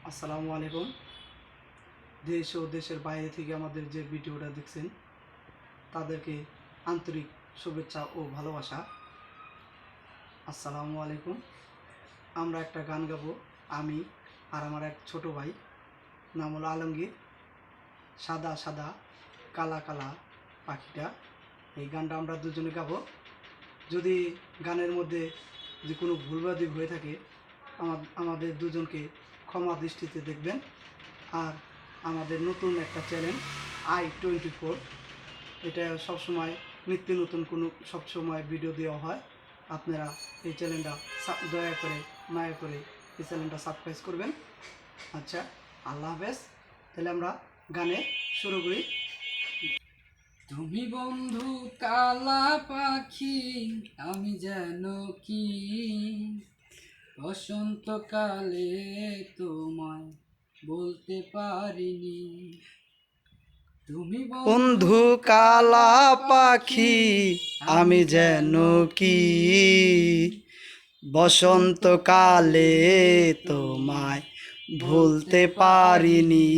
আসসালামু আলাইকুম। দেশ ও দেশের বাইরে থেকে আমাদের যে ভিডিওটা দেখছেন তাদেরকে আন্তরিক শুভেচ্ছা ও ভালোবাসা। আসসালামু আলাইকুম। আমরা একটা গান গাবো, আমি আর আমার এক ছোট ভাই, নাম হলো আলমগীর। সাদা সাদা কালা কালা পাখিটা, এই গানটা আমরা দুজনে গাবো। যদি গানের মধ্যে যে কোনো ভুলভ্রান্তি হয়ে থাকে আমাদের দুজনকে ক্ষমা দৃষ্টিতে দেখবেন। আর আমাদের নতুন একটা চ্যানেল i24, এটা সবসময় নিত্য নতুন কোনো সবসময় ভিডিও দেওয়া হয়। আপনারা এই চ্যানেলটা দয়া করে মায়া করে এই চ্যানেলটা সাবস্ক্রাইব করবেন। আচ্ছা, আল্লাহ হাফেজ। তাহলে আমরা গানে শুরু করি। তুমি বন্ধু কালা পাখি, আমি যেন কি বসন্তকালে তোমায় বলতে পারিনি। তুমি বন্ধু কালা পাখি, আমি যেন কি বসন্তকালে তোমায় ভুলতে পারিনি।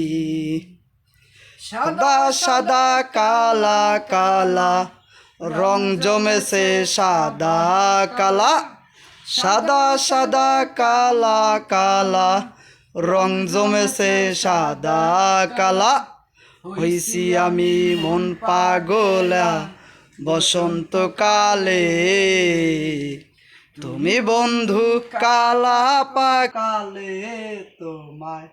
সাদা সাদা কালা কালা রং জমেছে সাদা কালা, সাদা সাদা কালা কালা রং জমেছে সাদা কালা। হইছি আমি মন পাগলা বসন্তকালে, তুমি বন্ধু কালা পাকালে তোমায়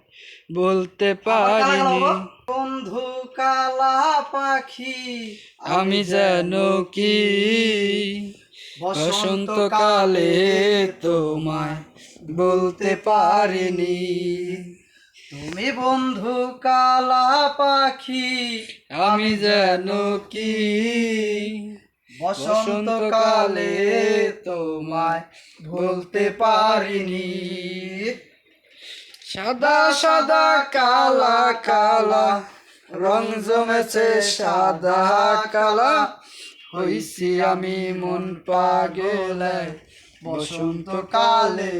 বলতে পারিনি। বন্ধু কালা পাখি, আমি যেন কি বসন্তকালে তোমায় বলতে পারিনি। তুমি বন্ধু কালা পাখি, আমি যেন কি বসন্তকালে তোমায় বলতে পারিনি। সাদা সাদা কালা কালা রং জমেছে সাদা কালা, হইছি আমি মন পাগলা বসন্তকালে।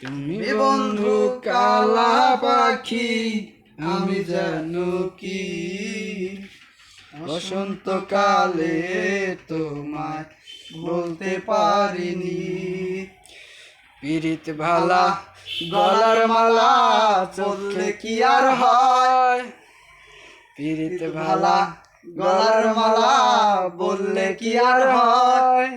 তুমি বন্ধু কালা পাখি, আমি যেন কি বসন্তকালে তোমায় বলতে পারিনি। পিরিত ভালা গলার মালা চললে কি আর হয়, পিরিত ভালা গলার মালা বললে কি আর হয়।